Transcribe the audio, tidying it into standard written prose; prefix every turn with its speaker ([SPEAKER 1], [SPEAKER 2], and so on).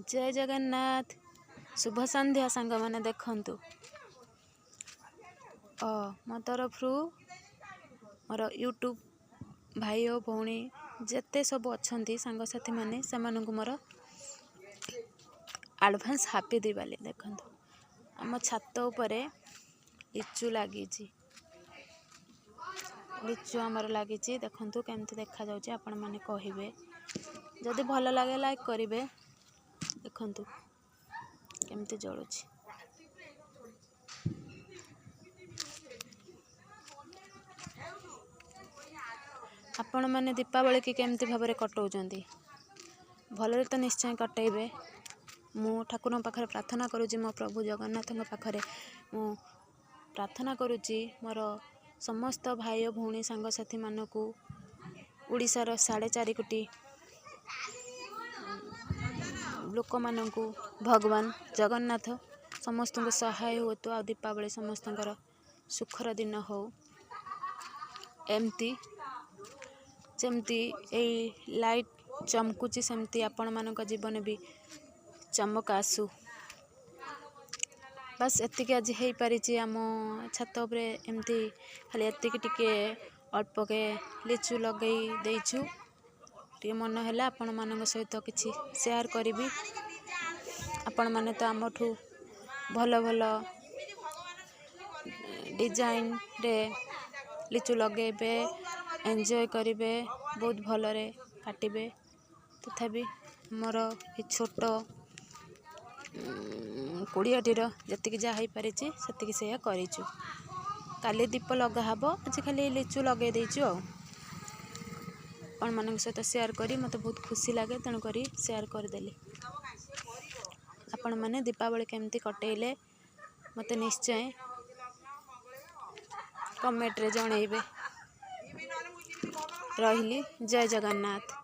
[SPEAKER 1] जय जगन्नाथ शुभ संध्या सांग मैंने देखंतु मो तरफ मोर यूट्यूब भाई और भौणी जेते सब अच्छा सांगसाथी मैंने से मोर एडवांस हैप्पी दिवाली। देखंतु आम छात उपरे लिचु लगी लिचु आमर लगी देखंतु केमती देखा जाउची आपण माने कहिबे जदि भल लगे लाइक करिवे। देखंतु केमती जळुची आपण माने दीपावली की केमती भाव में कटौचंती भलरे तो निश्चय कटेबे। मु ठाकुर पाखरे प्रार्थना करुची मो प्रभु जगन्नाथ पाखरे मु प्रार्थना करुची मोर समस्त भाई भौणी सांगसाथी मानकू ओडिशार 4.5 कोटी लोक मानकू भगवान जगन्नाथ समस्त को सहाय हो तो आ दीपावली समस्त सुखर दिन हो एमती जमती लाइट चमकुची सेमती आपण मानक जीवन भी चमक आसू। बस एतिक आज हो पारी आम छात उपरे एमती खाली एतिक टिके अल्प के लिचु लगे देचु टे मन है आपण मान सहित किसी शेयर करी। आपण माने तो आमठू भल भल डिजाइन रे लिचु लगेबे एंजॉय करेंगे बहुत भलरे काटिबे। तथापि मोर ये छोट कोड़ियाटीर जी जहाँ पारी से करूँ काली दीप लगा हब आज खाली लिचु लगे देचु आपण मान सहित शेयर करी मत बहुत खुशी लगे तेणुक शेयर करदेली। आपण मैंने दीपावली केमती कटेले मत निश्चय कमेंट रे जनइबे। रहिली जय जगन्नाथ।